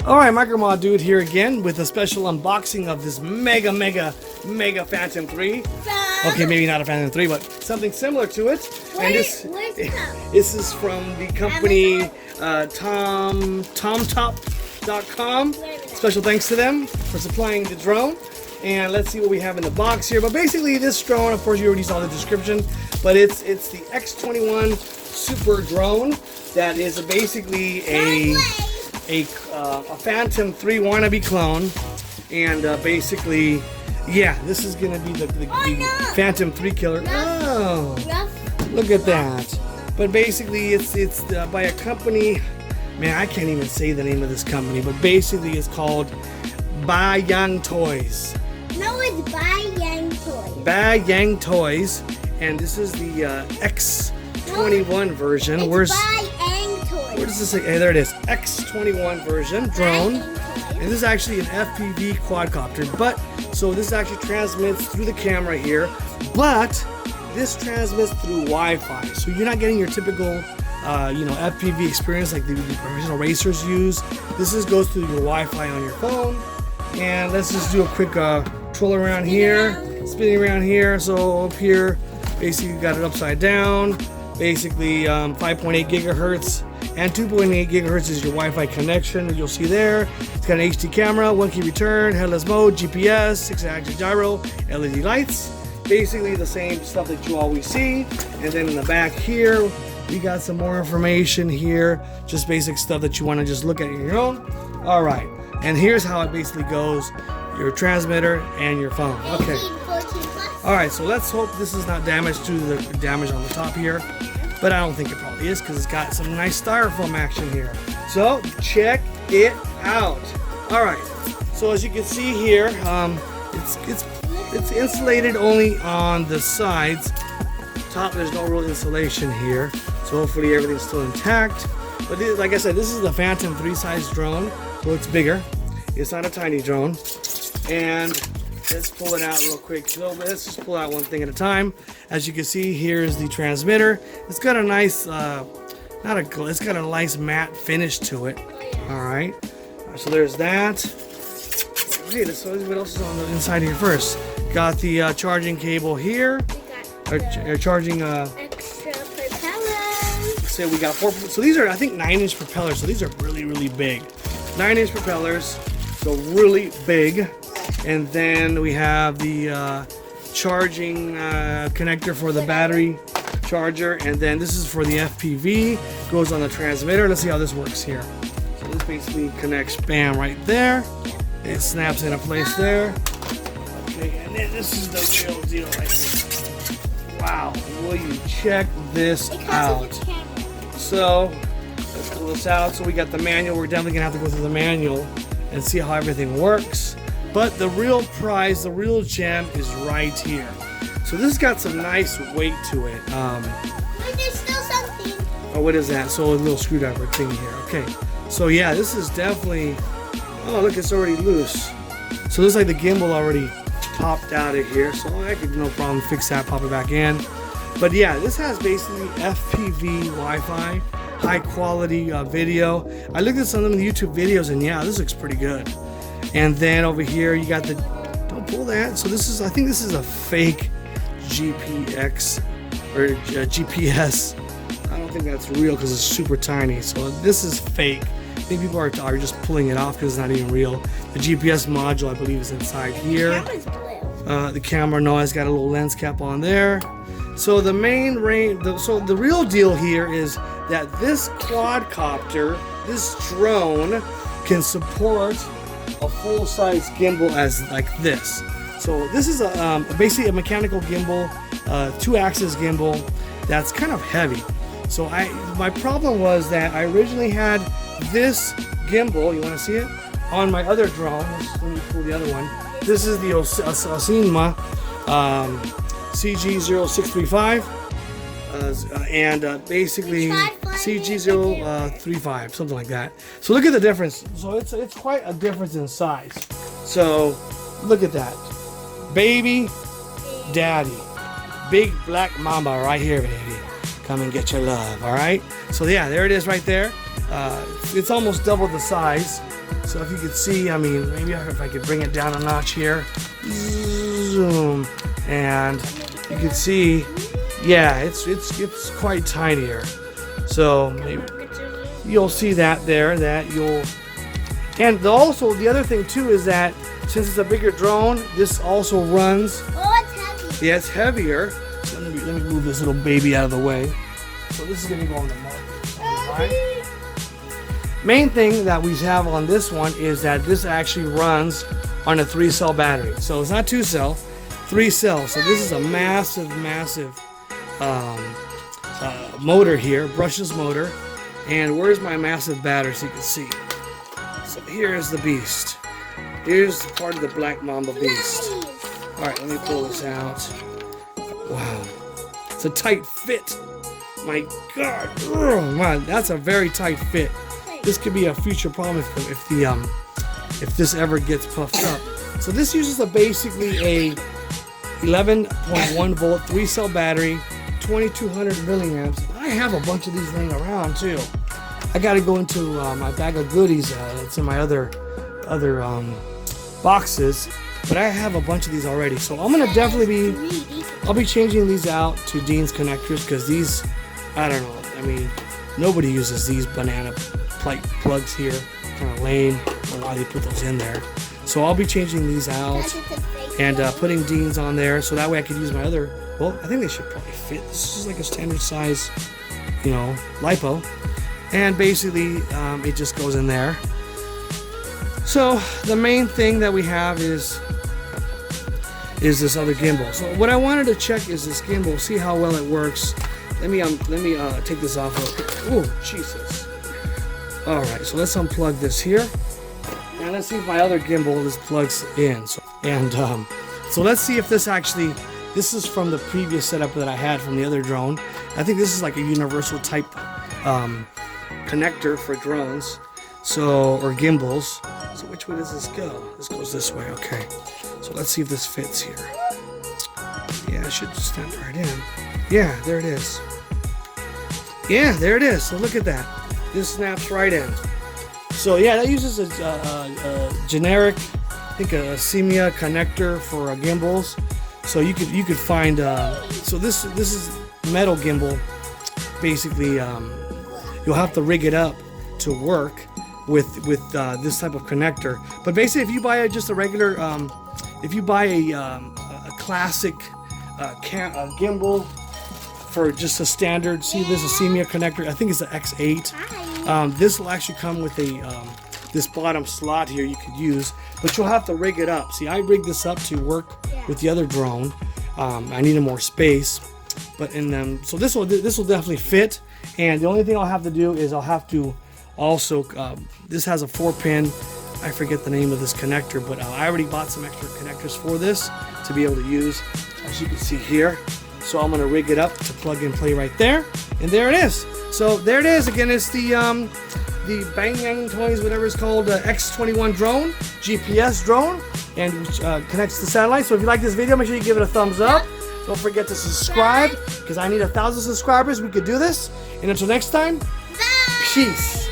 Alright, Micromod Dude here again with a special unboxing of this mega Phantom 3. Okay, maybe not a Phantom 3, but something similar to it. And this is from the company TomTop.com. Special thanks to them for supplying the drone. And let's see what we have in the box here. But basically this drone, of course you already saw the description, but it's the X21 Super drone that is basically a Phantom 3 wannabe clone, and basically, yeah, this is gonna be the Phantom 3 killer. Oh, look at that! But basically, it's by a company. Man, I can't even say the name of this company, but basically, it's called Bayangtoys. No, it's Bayangtoys. Bayangtoys, and this is the X21 version. It's Where does this say? Hey, there it is. X21 version drone. And this is actually an FPV quadcopter. But so this actually transmits through the camera here. But this transmits through Wi-Fi. So you're not getting your typical FPV experience like the professional racers use. This goes through your Wi-Fi on your phone. And let's just do a quick twirl around here, spinning around here. So up here, basically you got it upside down. Basically 5.8 gigahertz. And 2.8 gigahertz is your Wi-Fi connection that you'll see there. It's got an HD camera, 1 key return, headless mode, GPS, 6-axis gyro, LED lights. Basically the same stuff that you always see. And then in the back here, we got some more information here. Just basic stuff that you want to just look at on your own. All right, and here's how it basically goes. Your transmitter and your phone. Okay. All right, so let's hope this is not damaged to the damage on the top here. But I don't think it probably is because it's got some nice styrofoam action here. So check it out. All right. So as you can see here, it's insulated only on the sides. Top, there's no real insulation here. So hopefully everything's still intact. But like I said, this is the Phantom 3 size drone, so it's bigger. It's not a tiny drone. And let's pull it out real quick. So let's just pull out one thing at a time. As you can see, here is the transmitter. It's got a nice, it's got a nice matte finish to it. All right. So there's that. Hey, let's see what else is on the inside here first. Got the charging cable here. Charging extra propellers. So we got 4. So these are, I think, 9-inch propellers. So these are really big. 9-inch propellers. So really big. And then we have the charging connector for the battery charger, and then this is for the FPV. Goes on the transmitter. Let's see how this works here. So this basically connects, bam, right there. It snaps into place there. Okay, and then this is the real deal right here. Wow, will you check this out? So let's pull this out. So we got the manual. We're definitely gonna have to go through the manual and see how everything works. But the real prize, the real gem is right here. So this has got some nice weight to it. But there's still something. Oh, what is that? So a little screwdriver thing here. Okay. So yeah, this is definitely, oh look, it's already loose. So looks like the gimbal already popped out of here. So I could no problem fix that, pop it back in. But yeah, this has basically FPV Wi-Fi, high quality video. I looked at some of the YouTube videos and yeah, this looks pretty good. And then over here you got the, don't pull that. So this is, I think this is a fake GPS. I don't think that's real because it's super tiny. So this is fake. I think people are just pulling it off because it's not even real. The GPS module, I believe, is inside here. The camera, no, it's got a little lens cap on there. So the main so the real deal here is that this quadcopter, this drone, can support a full-size gimbal as like this. So this is basically a mechanical gimbal, 2-axis gimbal that's kind of heavy. So my problem was that I originally had this gimbal, you want to see it, on my other drone. Let me pull the other one. This is the Osima CG0635 and basically CG035, something like that. So look at the difference. So it's quite a difference in size. So look at that. Baby, daddy. Big black mamba right here, baby. Come and get your love, all right? So yeah, there it is right there. It's almost double the size. So if you could see, I mean, maybe if I could bring it down a notch here, zoom, and you can see, yeah, it's quite tinier. So maybe you'll see that there, and also the other thing too is that since it's a bigger drone, this also runs. Oh, it's heavy. Yeah, it's heavier. So let me move this little baby out of the way. So this is gonna go on the market. Right? Main thing that we have on this one is that this actually runs on a 3-cell battery. So it's not 2-cell, 3 cells. So this is a massive motor here, brushless motor. And where's my massive battery so you can see? So here's the beast. Here's part of the Black Mamba beast. Alright, let me pull this out. Wow. It's a tight fit. My God. Oh, man, that's a very tight fit. This could be a future problem if this ever gets puffed up. So this uses basically a 11.1 volt 3-cell battery, 2200 milliamps. I have a bunch of these laying around too. I got to go into my bag of goodies. It's in my other boxes, but I have a bunch of these already. So I'm gonna I'll be changing these out to Dean's connectors because these, I don't know. I mean, nobody uses these banana plate plugs here. Kind of lame. I don't know why they put those in there. So I'll be changing these out and putting Dean's on there, so that way I could use my other. Well, I think they should probably fit. This is like a standard size, lipo, and basically it just goes in there. So the main thing that we have is this other gimbal. So what I wanted to check is this gimbal, see how well it works. Let me take this off real quick. Oh, Jesus. All right, so let's unplug this here. And let's see if my other gimbal plugs in. So let's see if this is from the previous setup that I had from the other drone. I think this is like a universal type connector for drones, or gimbals. So which way does this go? This goes this way, okay. So let's see if this fits here. Yeah, it should just snap right in. Yeah, there it is. Yeah, there it is. So look at that. This snaps right in. So yeah, that uses a generic, I think a Semia connector for gimbals. So you could find. So this is metal gimbal. Basically, you'll have to rig it up to work with this type of connector. But basically, if you buy just a regular, if you buy a classic gimbal for just a standard, see this is a Semia connector. I think it's the X8. This will actually come with this bottom slot here you could use, but you'll have to rig it up. See, I rigged this up to work with the other drone. I needed more space, but so this will definitely fit. And the only thing I'll have to do is I'll have to also this has a 4-pin. I forget the name of this connector, but I already bought some extra connectors for this to be able to use, as you can see here. So I'm gonna rig it up to plug and play right there, and there it is. So there it is. Again, it's the Bayangtoys, whatever it's called, X21 drone, GPS drone, and which connects to satellite. So if you like this video, make sure you give it a thumbs up. Don't forget to subscribe, because I need 1,000 subscribers. We could do this. And until next time, peace.